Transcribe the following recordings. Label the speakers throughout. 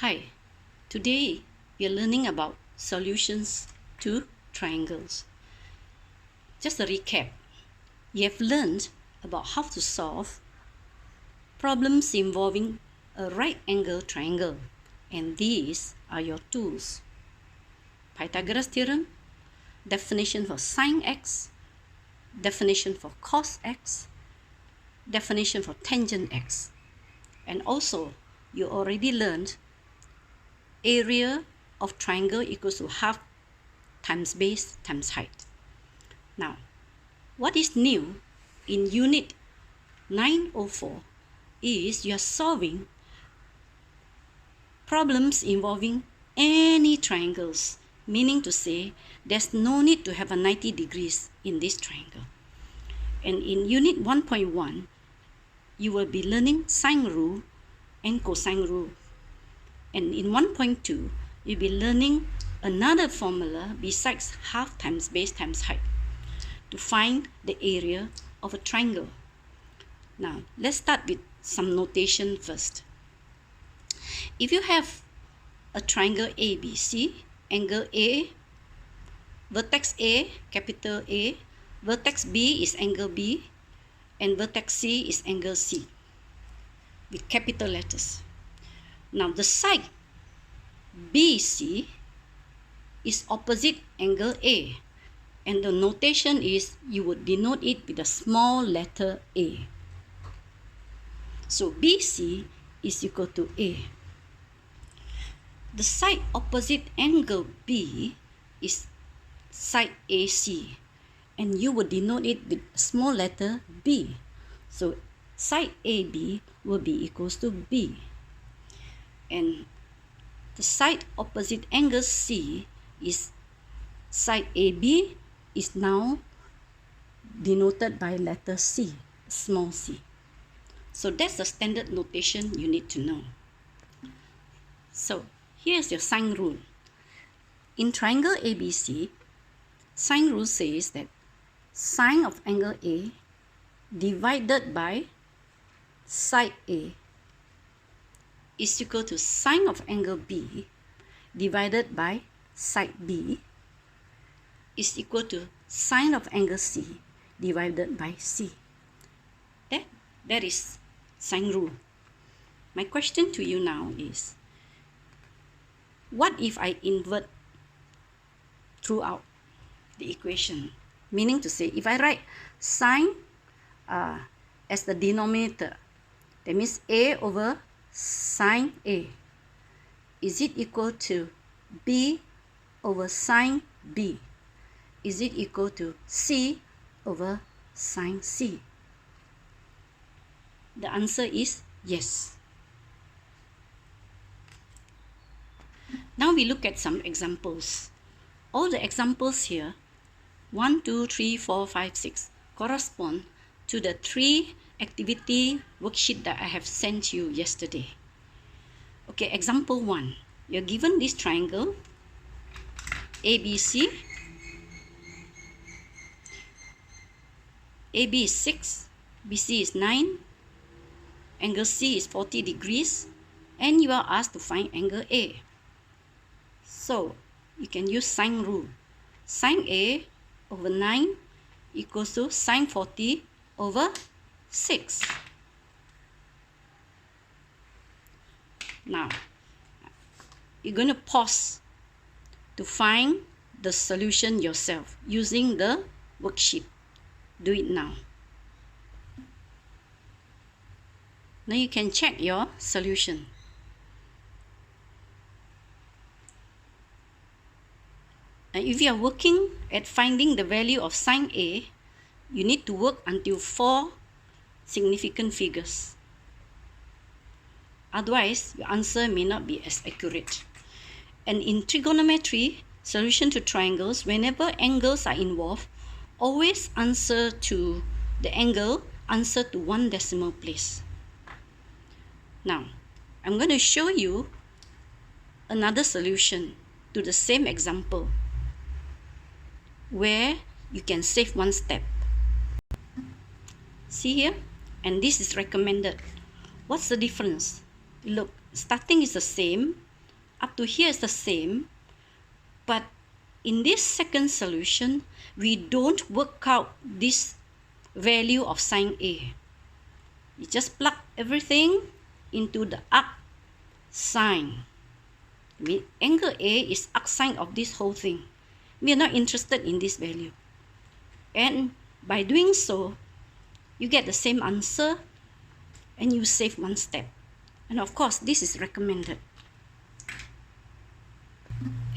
Speaker 1: Hi, today we are learning about solutions to triangles. Just a recap, you have learned about how to solve problems involving a right angle triangle, and these are your tools. Pythagoras theorem, definition for sine x, definition for cos x, definition for tangent x, and also you already learned area of triangle equals to half times base times height. Now, what is new in unit 904 is you are solving problems involving any triangles, meaning to say there's no need to have a 90 degrees in this triangle. And in unit 1.1, you will be learning sine rule and cosine rule. And in 1.2, you'll be learning another formula besides half times base times height to find the area of a triangle. Now, let's start with some notation first. If you have a triangle ABC, angle A, vertex A, capital A, vertex B is angle B, and vertex C is angle C with capital letters. Now, the side BC is opposite angle A, and the notation is you would denote it with a small letter A. So BC is equal to A. The side opposite angle B is side AC, and you would denote it with a small letter B. So side AB will be equals to B. And the side opposite angle C is side AB is now denoted by letter C, small c. So that's the standard notation you need to know. So here's your sine rule. In triangle ABC, sine rule says that sine of angle A divided by side A is equal to sine of angle B divided by side B is equal to sine of angle C divided by C. That is sine rule. My question to you now is, what if I invert throughout the equation? Meaning to say, if I write sine as the denominator, that means A over sine A, is it equal to B over sine B? Is it equal to C over sine C? The answer is yes. Now we look at some examples. All the examples here, 1, 2, 3, 4, 5, 6, correspond to the 3 activity worksheet that I have sent you yesterday. Okay, example 1. You're given this triangle, ABC. AB is 6, BC is 9, angle C is 40 degrees, and you are asked to find angle A. So, you can use sine rule. Sine A over 9 equals to sine 40 over 6. Now, you're going to pause to find the solution yourself using the worksheet. Do it now. Now you can check your solution. And if you are working at finding the value of sine A, you need to work until 4 significant figures. Otherwise, your answer may not be as accurate. And in trigonometry, solution to triangles, whenever angles are involved, always answer to the angle, answer to 1 decimal place. Now, I'm going to show you another solution to the same example where you can save 1 step. See here? And this is recommended. What's the difference? Look, starting is the same, up to here is the same, but in this second solution, we don't work out this value of sine A. You just plug everything into the arc sine. Angle A is arc sine of this whole thing. We are not interested in this value. And by doing so, you get the same answer and you save one step. And of course, this is recommended.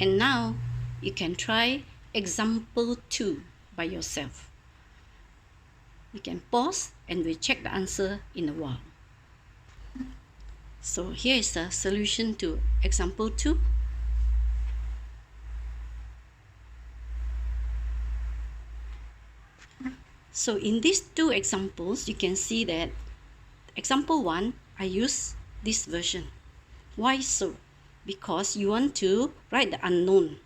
Speaker 1: And now, you can try example 2 by yourself. You can pause and we'll check the answer in a while. So here is the solution to example 2. So in these two examples, you can see that example 1, I use this version. Why so? Because you want to write the unknown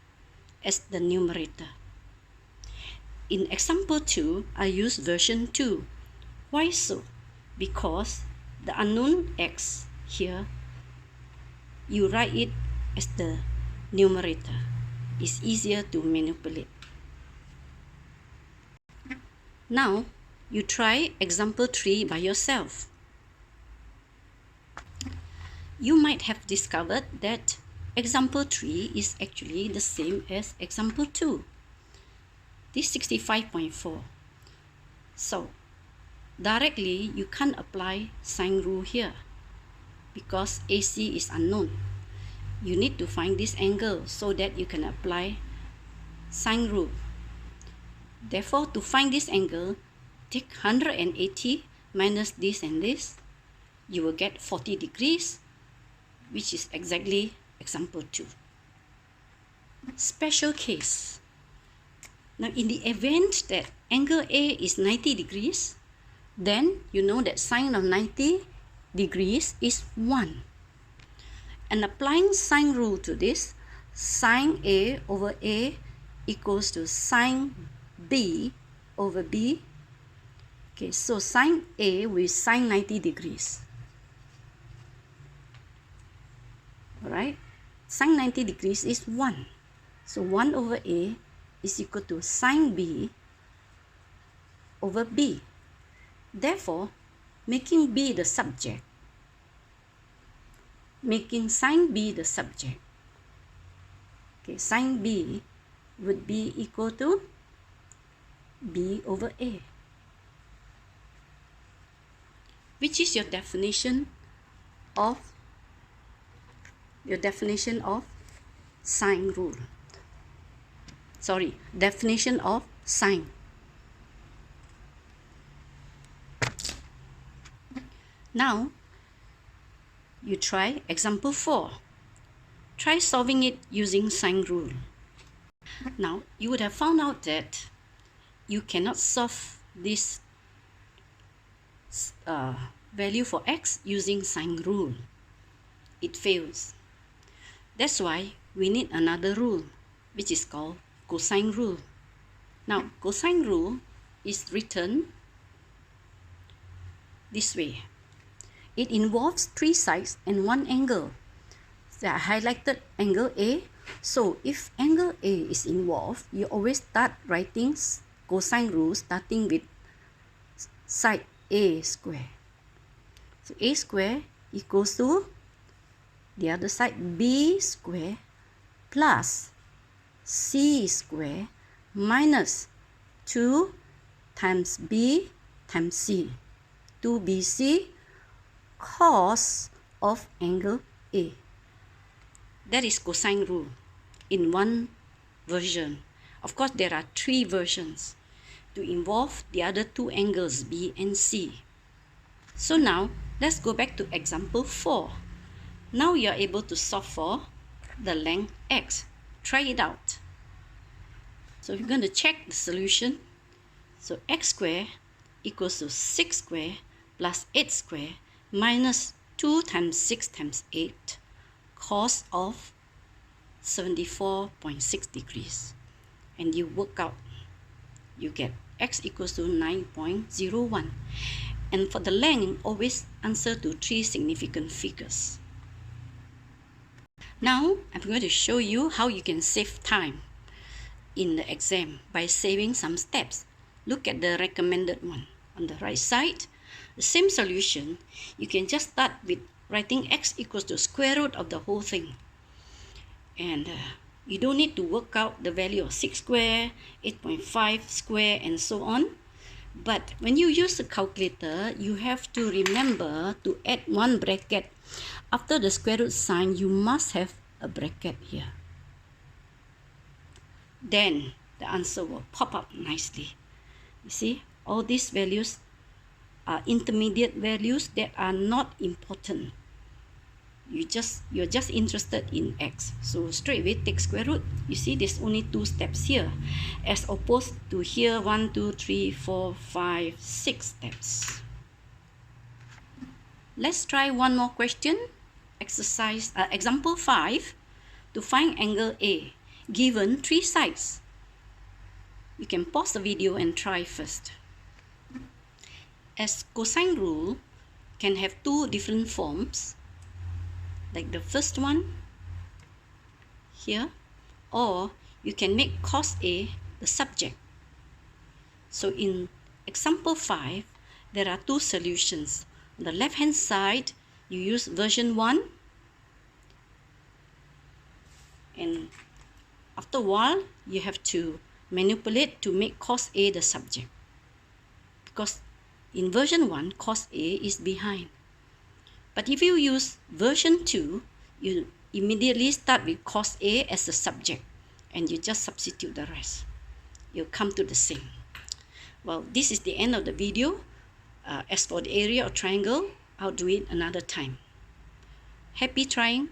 Speaker 1: as the numerator. In example 2, I use version 2. Why so? Because the unknown x here, you write it as the numerator. It's easier to manipulate. Now, you try example 3 by yourself. You might have discovered that example 3 is actually the same as example 2. This 65.4. So, directly you can't apply sine rule here because AC is unknown. You need to find this angle so that you can apply sine rule. Therefore, to find this angle, take 180 minus this and this. You will get 40 degrees, which is exactly example 2. Special case. Now, in the event that angle A is 90 degrees, then you know that sine of 90 degrees is 1. And applying sine rule to this, sine A over A equals to sine B over B. Okay, so sine A with sine 90 degrees. Alright, sine 90 degrees is 1. So 1 over A is equal to sine B over B. Therefore, making B the subject, making sine B the subject, okay, sine B would be equal to B over A. Which is your definition of sine rule? Sorry, definition of sine. Now, you try example 4. Try solving it using sine rule. Now, you would have found out that you cannot solve this value for x using sine rule. It fails. That's why we need another rule, which is called cosine rule. Now, cosine rule is written this way. It involves 3 sides and 1 angle. So I highlighted angle A. So if angle A is involved, you always start writing cosine rule starting with side A square. So A square equals to the other side B square plus C square minus 2 times B times C. 2BC cos of angle A. That is cosine rule in one version. Of course, there are 3 versions to involve the other 2 angles B and C. So now, let's go back to example 4. Now you are able to solve for the length x. Try it out. So we're going to check the solution. So x squared equals to 6 squared plus 8 squared minus 2 times 6 times 8 cos of 74.6 degrees. And you work out, you get x equals to 9.01. And for the length, always answer to 3 significant figures. Now, I'm going to show you how you can save time in the exam by saving some steps. Look at the recommended one. On the right side, the same solution, you can just start with writing x equals to square root of the whole thing. And you don't need to work out the value of 6 square, 8.5 square, and so on. But when you use the calculator, you have to remember to add one bracket. After the square root sign, you must have a bracket here. Then the answer will pop up nicely. You see, all these values are intermediate values that are not important. You're just interested in x. So straight away take square root. You see, there's only 2 steps here, as opposed to here 1, 2, 3, 4, 5, 6 steps. Let's try one more question. Example 5. To find angle A, given 3 sides. You can pause the video and try first. As cosine rule can have 2 different forms, like the first one here, or you can make cos A the subject. So in example 5, there are 2 solutions. On the left hand side, you use version 1, and after a while you have to manipulate to make cos A the subject, because in version 1 cos A is behind. But if you use version 2, you immediately start with cos A as the subject and you just substitute the rest. You'll come to the same. Well, this is the end of the video. As for the area of triangle, I'll do it another time. Happy trying.